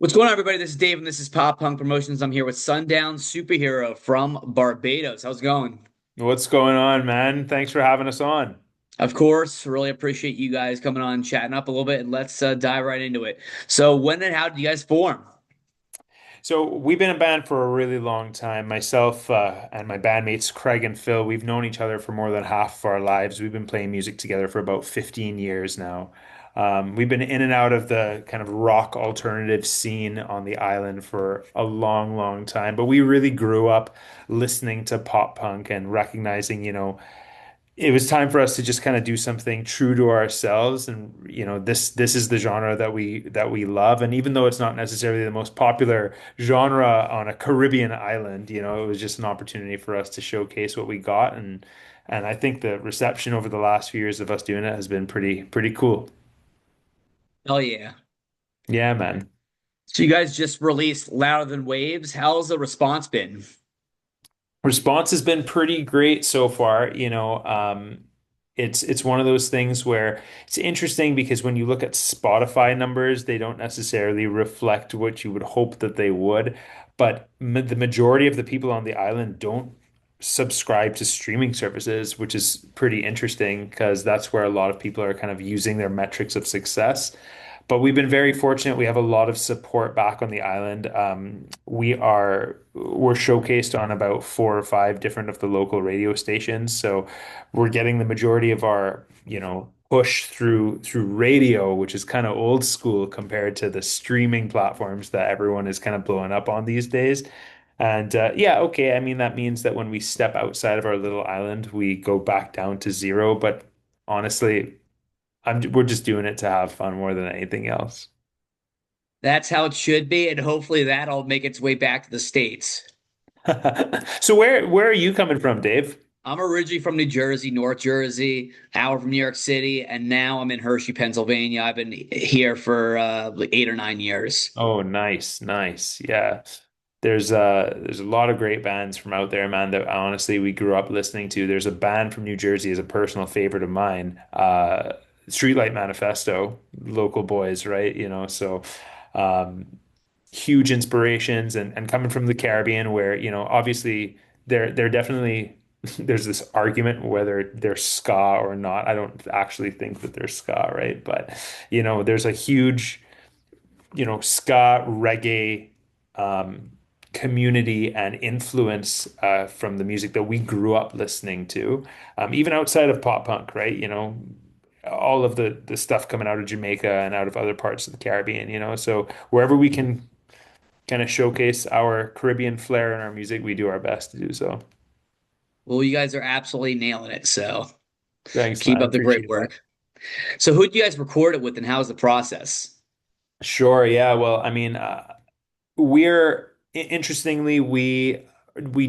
What's going on, everybody? This is Dave, and this is Pop Punk Promotions. I'm here with Sundown Superhero from Barbados. How's it going? What's going on, man? Thanks for having us on. Of course, really appreciate you guys coming on, chatting up a little bit, and let's dive right into it. So, when and how did you guys form? So we've been a band for a really long time. Myself and my bandmates Craig and Phil, we've known each other for more than half of our lives. We've been playing music together for about 15 years now. We've been in and out of the kind of rock alternative scene on the island for a long, long time. But we really grew up listening to pop punk and recognizing, it was time for us to just kind of do something true to ourselves, and this is the genre that we love. And even though it's not necessarily the most popular genre on a Caribbean island, it was just an opportunity for us to showcase what we got. And I think the reception over the last few years of us doing it has been pretty cool. Hell yeah. Yeah, man. So, you guys just released Louder Than Waves. How's the response been? Response has been pretty great so far. It's one of those things where it's interesting because when you look at Spotify numbers, they don't necessarily reflect what you would hope that they would. But ma the majority of the people on the island don't subscribe to streaming services, which is pretty interesting because that's where a lot of people are kind of using their metrics of success. But we've been very fortunate. We have a lot of support back on the island. We're showcased on about four or five different of the local radio stations. So we're getting the majority of our, push through radio, which is kind of old school compared to the streaming platforms that everyone is kind of blowing up on these days. And yeah, okay. I mean, that means that when we step outside of our little island, we go back down to zero. But honestly, we're just doing it to have fun more than anything else. That's how it should be, and hopefully that'll make its way back to the States. So where are you coming from, Dave? I'm originally from New Jersey, North Jersey, hour from New York City, and now I'm in Hershey, Pennsylvania. I've been here for like 8 or 9 years. Oh, nice, nice. Yeah. There's a lot of great bands from out there, man, that honestly we grew up listening to. There's a band from New Jersey is a personal favorite of mine. Streetlight Manifesto, local boys, right? So um huge inspirations and coming from the Caribbean where, obviously they're definitely there's this argument whether they're ska or not. I don't actually think that they're ska, right? But there's a huge, ska reggae um community and influence from the music that we grew up listening to, even outside of pop punk, right? All of the stuff coming out of Jamaica and out of other parts of the Caribbean, so wherever we can kind of showcase our Caribbean flair in our music, we do our best to do so. Well, you guys are absolutely nailing it. So Thanks, keep man. up the great Appreciate that. work. So who do you guys record it with, and how's the process? Sure. Yeah. Well, I mean, interestingly, we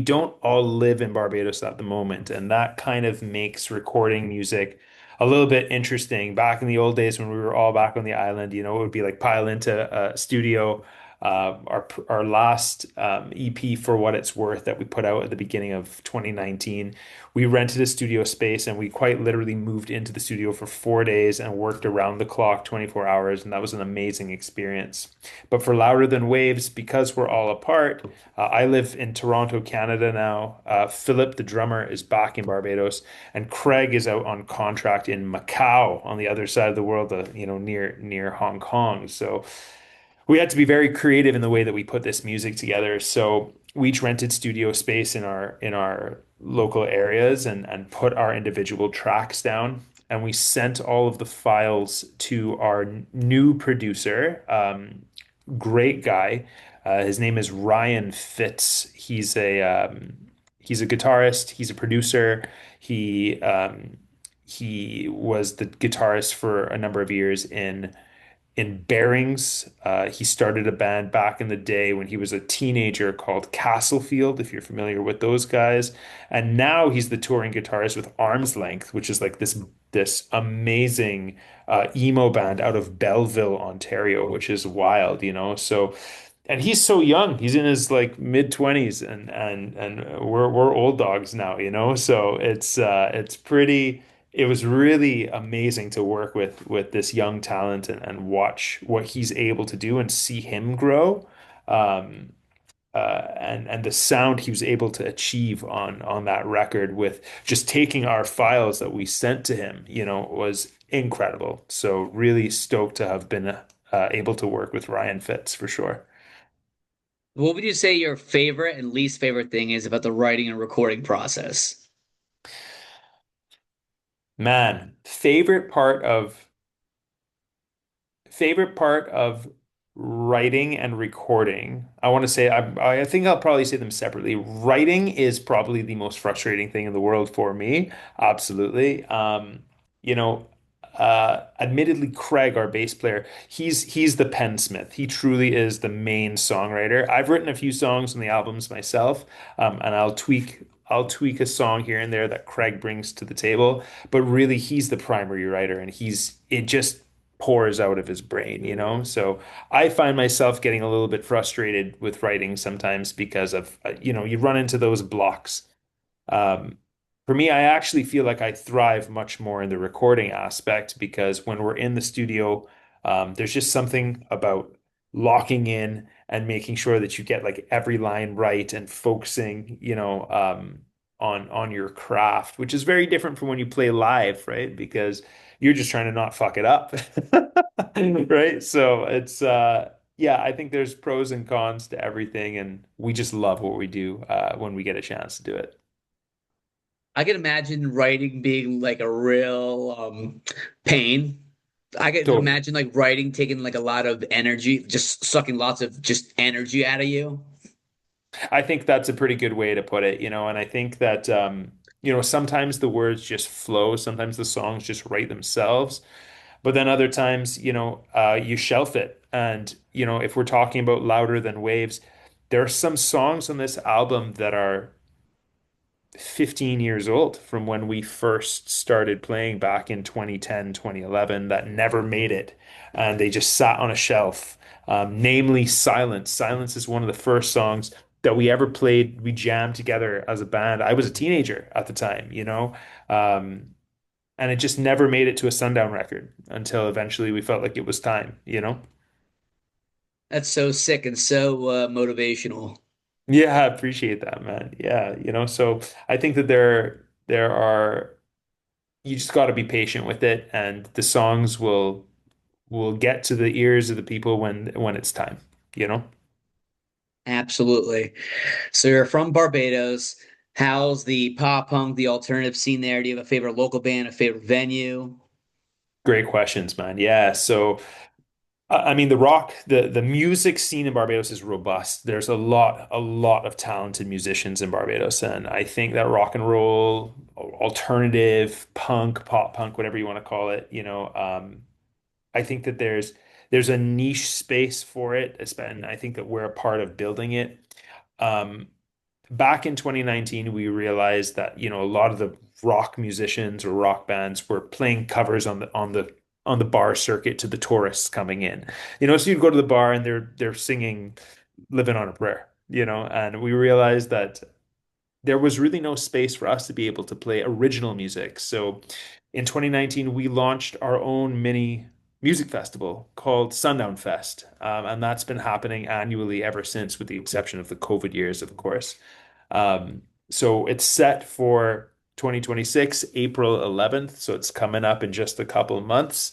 don't all live in Barbados at the moment, and that kind of makes recording music a little bit interesting. Back in the old days when we were all back on the island, it would be like pile into a studio. Our last EP, For What It's Worth, that we put out at the beginning of 2019, we rented a studio space and we quite literally moved into the studio for 4 days and worked around the clock 24 hours, and that was an amazing experience. But for Louder Than Waves, because we're all apart, I live in Toronto, Canada now. Philip, the drummer, is back in Barbados, and Craig is out on contract in Macau on the other side of the world, near Hong Kong. So we had to be very creative in the way that we put this music together. So we each rented studio space in our local areas and put our individual tracks down. And we sent all of the files to our new producer, great guy. His name is Ryan Fitz. He's a guitarist. He's a producer. He was the guitarist for a number of years in Bearings. He started a band back in the day when he was a teenager called Castlefield, if you're familiar with those guys. And now he's the touring guitarist with Arm's Length, which is like this amazing emo band out of Belleville, Ontario, which is wild, So, and he's so young. He's in his like mid 20s, and we're old dogs now, So it's it was really amazing to work with this young talent and watch what he's able to do and see him grow. Um, and the sound he was able to achieve on that record with just taking our files that we sent to him, was incredible. So really stoked to have been able to work with Ryan Fitz for sure. What would you say your favorite and least favorite thing is about the writing and recording process? Man, favorite part of writing and recording. I want to say I think I'll probably say them separately. Writing is probably the most frustrating thing in the world for me. Absolutely. You know, admittedly, Craig, our bass player, he's the pensmith. He truly is the main songwriter. I've written a few songs on the albums myself, and I'll tweak a song here and there that Craig brings to the table, but really he's the primary writer and it just pours out of his brain. So I find myself getting a little bit frustrated with writing sometimes because of, you run into those blocks. Um, for me, I actually feel like I thrive much more in the recording aspect because when we're in the studio, there's just something about locking in and making sure that you get like every line right and focusing, on your craft, which is very different from when you play live, right? Because you're just trying to not fuck it up. Right? So it's yeah, I think there's pros and cons to everything, and we just love what we do when we get a chance to do it. I can imagine writing being like a real pain. I can Totally. imagine like writing taking like a lot of energy, just sucking lots of just energy out of you. I think that's a pretty good way to put it, and I think that sometimes the words just flow, sometimes the songs just write themselves, but then other times, you shelf it. And, if we're talking about Louder Than Waves, there are some songs on this album that are 15 years old from when we first started playing back in 2010, 2011 that never made it. And they just sat on a shelf, namely Silence. Silence is one of the first songs that we ever played. We jammed together as a band. I was a teenager at the time. Um, and it just never made it to a Sundown record until eventually we felt like it was time. That's so sick and so motivational. Yeah, I appreciate that, man. Yeah, so I think that there are you just got to be patient with it, and the songs will get to the ears of the people when it's time. Absolutely. So you're from Barbados. How's the pop punk, the alternative scene there? Do you have a favorite local band, a favorite venue? Great questions, man. Yeah, so I mean, the music scene in Barbados is robust. There's a lot of talented musicians in Barbados, and I think that rock and roll, alternative, punk, pop punk, whatever you want to call it, I think that there's a niche space for it, and I think that we're a part of building it. Um, Back in 2019, we realized that, a lot of the rock musicians or rock bands were playing covers on the bar circuit to the tourists coming in. So you'd go to the bar and they're singing Living on a Prayer, and we realized that there was really no space for us to be able to play original music. So in 2019, we launched our own mini music festival called Sundown Fest. And that's been happening annually ever since, with the exception of the COVID years, of course. So it's set for 2026, April 11th. So it's coming up in just a couple of months.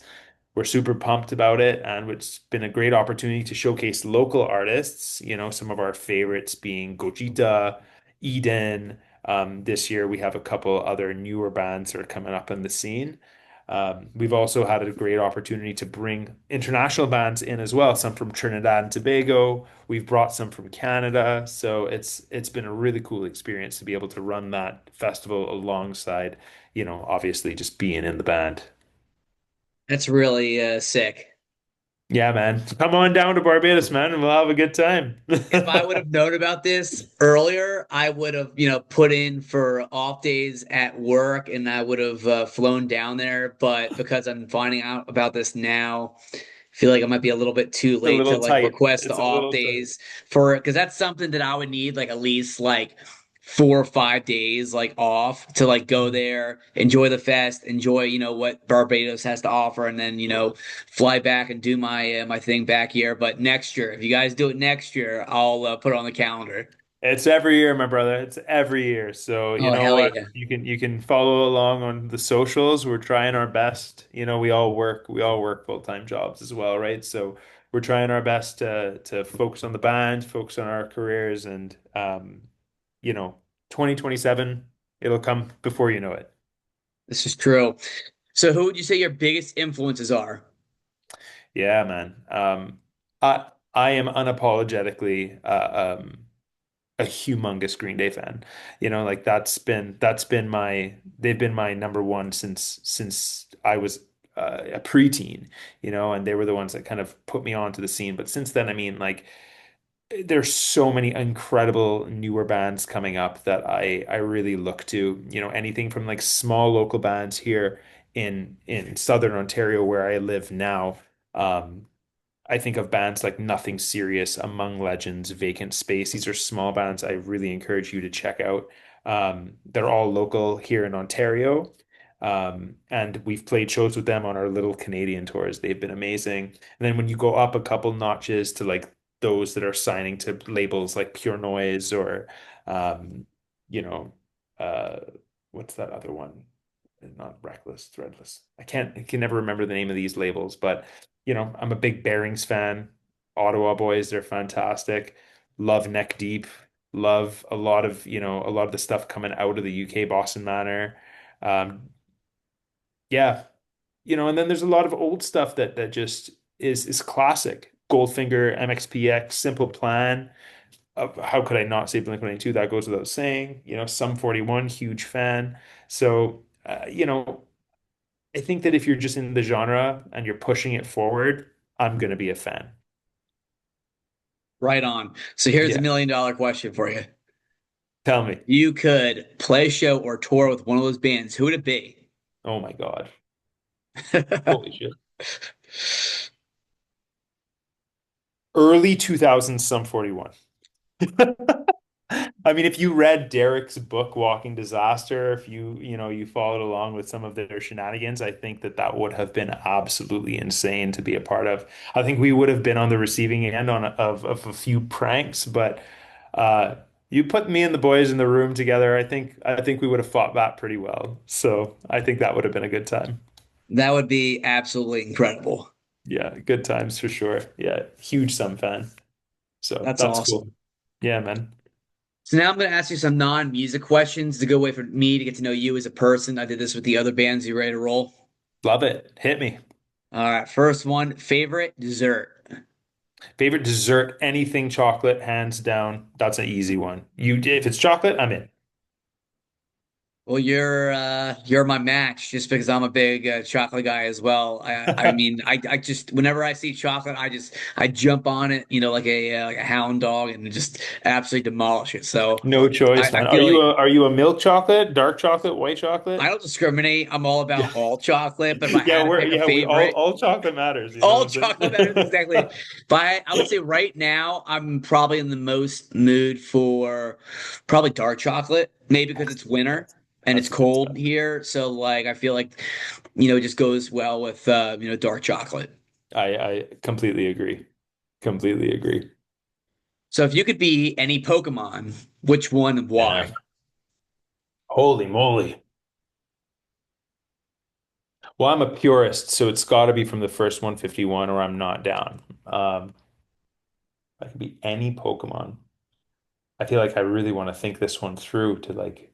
We're super pumped about it, and it's been a great opportunity to showcase local artists, some of our favorites being Gojita, Eden. This year we have a couple other newer bands that are coming up in the scene. We've also had a great opportunity to bring international bands in as well, some from Trinidad and Tobago. We've brought some from Canada. So it's been a really cool experience to be able to run that festival alongside, obviously just being in the band. That's really sick. Yeah, man. Come on down to Barbados, man, and we'll have a good time. If I would have known about this earlier, I would have, put in for off days at work and I would have flown down there. But because I'm finding out about this now, I feel like it might be a little bit too It's a late to little like tight. request the It's a off little tight. days for, because that's something that I would need like at least like 4 or 5 days like off to like go there, enjoy the fest, enjoy, what Barbados has to offer, and then, fly back and do my thing back here. But next year, if you guys do it next year, I'll put it on the calendar. It's every year, my brother. It's every year. So you Oh, know hell what? yeah. You can follow along on the socials. We're trying our best. We all work full-time jobs as well, right? So we're trying our best to focus on the band, focus on our careers, and you know, 2027, it'll come before you know it. This is true. So who would you say your biggest influences are? Yeah, man. I am unapologetically a humongous Green Day fan. Like that's been my they've been my number one since I was a preteen, and they were the ones that kind of put me onto the scene. But since then, I mean, like there's so many incredible newer bands coming up that I really look to. Anything from like small local bands here in Southern Ontario where I live now. Um, I think of bands like Nothing Serious, Among Legends, Vacant Space. These are small bands I really encourage you to check out. They're all local here in Ontario. And we've played shows with them on our little Canadian tours. They've been amazing. And then when you go up a couple notches to like those that are signing to labels like Pure Noise or um, you know, uh, what's that other one? Not Reckless, Threadless. I can never remember the name of these labels, but I'm a big Bearings fan. Ottawa boys, they're fantastic. Love Neck Deep. Love a lot of the stuff coming out of the UK, Boston Manor. Um, yeah, and then there's a lot of old stuff that just is classic. Goldfinger, MXPX, Simple Plan. How could I not say Blink-182? That goes without saying. Sum 41, huge fan. So, I think that if you're just in the genre and you're pushing it forward, I'm gonna be a fan. Right on. So here's a Yeah. $1 million question for you. Tell me. You could play a show or tour with one of those bands. Who would it be? Oh my God. Holy shit. Early 2000s, Sum 41. I mean, if you read Derek's book, Walking Disaster, if you followed along with some of their shenanigans, I think that would have been absolutely insane to be a part of. I think we would have been on the receiving end of a few pranks, but uh, you put me and the boys in the room together, I think we would have fought back pretty well. So I think that would have been a good time. That would be absolutely incredible. Yeah, good times for sure. Yeah, huge Sum fan. So That's that's awesome. cool. Yeah, man. So now I'm going to ask you some non-music questions to go away for me to get to know you as a person. I did this with the other bands. You ready to roll? Love it. Hit me. All right. First one, favorite dessert. Favorite dessert, anything chocolate, hands down. That's an easy one. If it's chocolate, I'm in. Well, you're my match just because I'm a big chocolate guy as well. I mean, I just whenever I see chocolate, I jump on it, like a hound dog and just absolutely demolish it. So No choice, I man. Are feel you like a are you a milk chocolate, dark chocolate, white I chocolate? don't discriminate. I'm all Yeah. about all chocolate, but if I Yeah, had to pick a we all favorite, all chocolate matters, you know what all I'm chocolate matters saying? exactly. But I would say right now I'm probably in the most mood for probably dark chocolate, maybe because it's winter and it's That's good cold stuff. here. So like I feel like it just goes well with dark chocolate. I completely agree. Completely agree. So if you could be any Pokemon, which one and Damn. why? Holy moly. Well, I'm a purist, so it's got to be from the first 151 or I'm not down. I could be any Pokemon. I feel like I really want to think this one through to like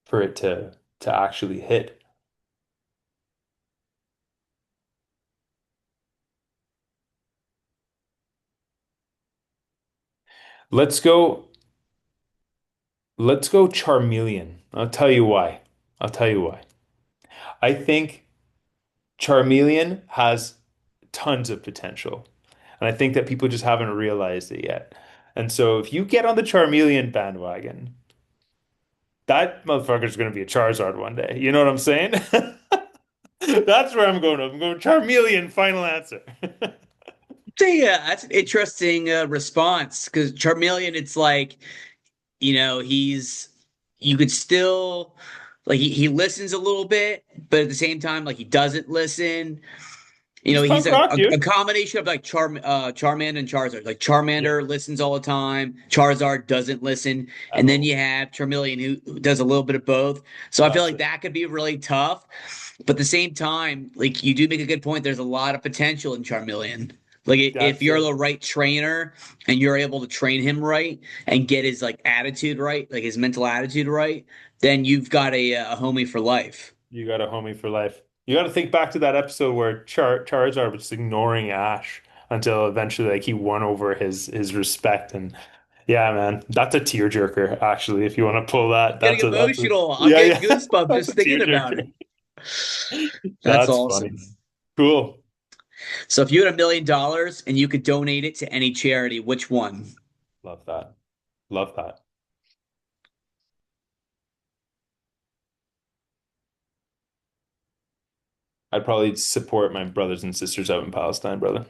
for it to actually hit. Let's go let's go Charmeleon. I'll tell you why. I'll tell you why. I think Charmeleon has tons of potential. And I think that people just haven't realized it yet. And so if you get on the Charmeleon bandwagon, that motherfucker's going to be a Charizard one day. You know what I'm saying? That's where I'm going. I'm going Charmeleon, final answer. So yeah, that's an interesting response because Charmeleon, it's like he's you could still like he listens a little bit, but at the same time, like he doesn't listen. He's He's punk rock, a dude. combination of like Charmander and Charizard. Like Yeah, Charmander listens all the time, Charizard doesn't listen, at and then all. you have Charmeleon who does a little bit of both. So I feel That's like it. that could be really tough. But at the same time, like you do make a good point. There's a lot of potential in Charmeleon. Like if That's you're it. the right trainer and you're able to train him right and get his like attitude right, like his mental attitude right, then you've got a homie for life. You got a homie for life. You got to think back to that episode where Charizard was just ignoring Ash until eventually, like, he won over his respect. And yeah, man, that's a tearjerker. Actually, if you want to pull that, Getting that's a emotional. I'm yeah, getting yeah, goosebumps that's just a thinking about tearjerker. it. That's That's funny, awesome. man. Cool. So if you had $1 million and you could donate it to any charity, which one? Love that. Love that. I'd probably support my brothers and sisters out in Palestine, brother.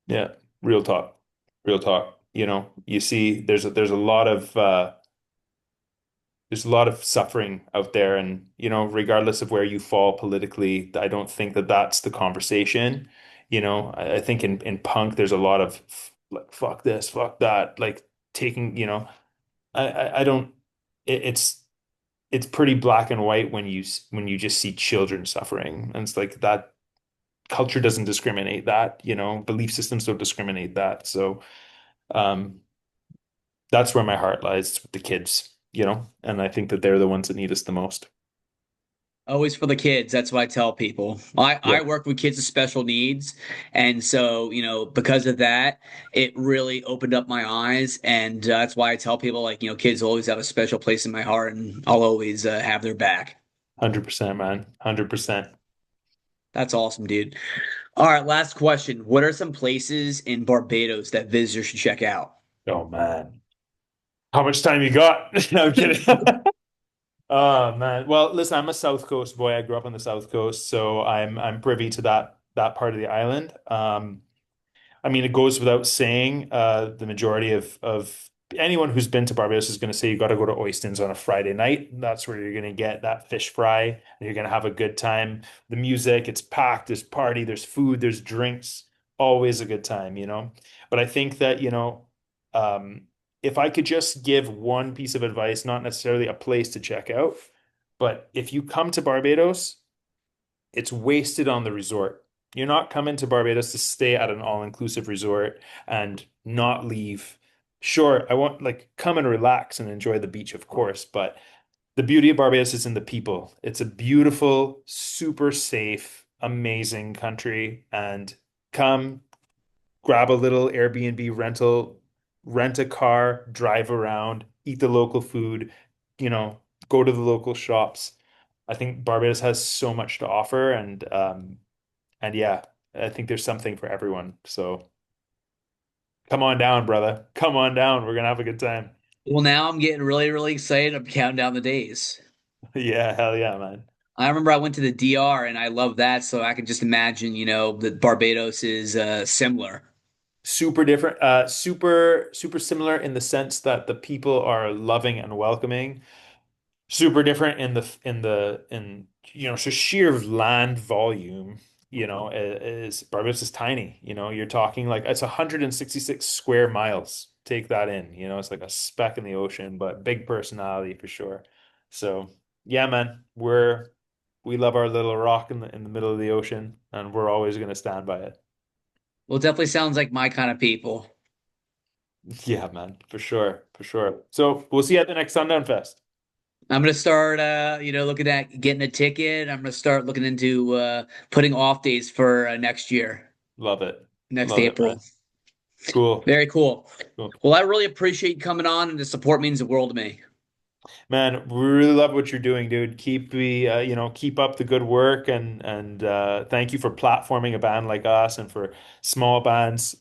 Yeah, real talk. Real talk. You see there's a lot of suffering out there, and regardless of where you fall politically, I don't think that that's the conversation. I think in punk there's a lot of like fuck this, fuck that, like taking, I don't it's pretty black and white when you just see children suffering, and it's like that culture doesn't discriminate that, belief systems don't discriminate that. So um that's where my heart lies with the kids, and I think that they're the ones that need us the most. Always for the kids. That's what I tell people. I Yep. work with kids with special needs. And so, because of that, it really opened up my eyes. And that's why I tell people, like, kids always have a special place in my heart and I'll always have their back. 100%, man. 100%. That's awesome, dude. All right, last question. What are some places in Barbados that visitors should check out? Oh man. How much time you got? No, I'm kidding. Oh man. Well, listen, I'm a South Coast boy. I grew up on the South Coast, so I'm privy to that part of the island. I mean, it goes without saying, the majority of anyone who's been to Barbados is going to say you got to go to Oistins on a Friday night. That's where you're going to get that fish fry, and you're going to have a good time. The music, it's packed. There's party, there's food, there's drinks. Always a good time. But I think that, um, if I could just give one piece of advice, not necessarily a place to check out, but if you come to Barbados, it's wasted on the resort. You're not coming to Barbados to stay at an all-inclusive resort and not leave. Sure, I want like come and relax and enjoy the beach, of course, but the beauty of Barbados is in the people. It's a beautiful, super safe, amazing country. And come grab a little Airbnb rental, rent a car, drive around, eat the local food, you know, go to the local shops. I think Barbados has so much to offer, and yeah, I think there's something for everyone. So come on down, brother. Come on down. We're gonna have a good time. Well, now I'm getting really, really excited. I'm counting down the days. Yeah, hell yeah, man. I remember I went to the DR and I love that, so I can just imagine, that Barbados is similar. Super different, super similar in the sense that the people are loving and welcoming. Super different in just sheer land volume, is Barbados is tiny. You're talking like it's 166 square miles. Take that in. It's like a speck in the ocean, but big personality for sure. So yeah, man, we love our little rock in the middle of the ocean, and we're always gonna stand by it. Well, it definitely sounds like my kind of people. Yeah, man, for sure, for sure. So we'll see you at the next Sundown Fest. I'm gonna start, looking at getting a ticket. I'm gonna start looking into putting off days for next year, Love it. next Love it, man. April. Cool. Very cool. Cool. Well, I really appreciate you coming on, and the support means the world to me. Man, we really love what you're doing, dude. Keep up the good work, and thank you for platforming a band like us and for small bands,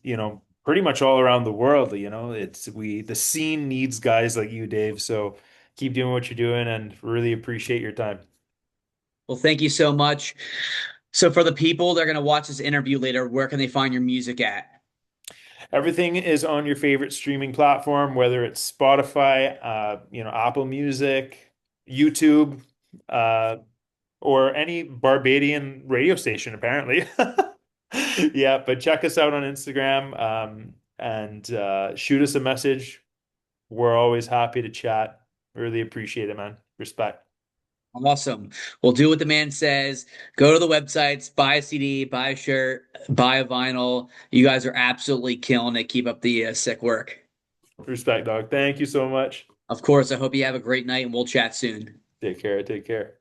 pretty much all around the world. The scene needs guys like you, Dave. So keep doing what you're doing and really appreciate your time. Well, thank you so much. So, for the people that are gonna watch this interview later, where can they find your music at? Everything is on your favorite streaming platform, whether it's Spotify, Apple Music, YouTube, uh, or any Barbadian radio station, apparently. Yeah, but check us out on Instagram, and shoot us a message. We're always happy to chat. Really appreciate it, man. Respect. Awesome. We'll do what the man says. Go to the websites, buy a CD, buy a shirt, buy a vinyl. You guys are absolutely killing it. Keep up the sick work. Respect, dog. Thank you so much. Of course, I hope you have a great night and we'll chat soon. Take care. Take care.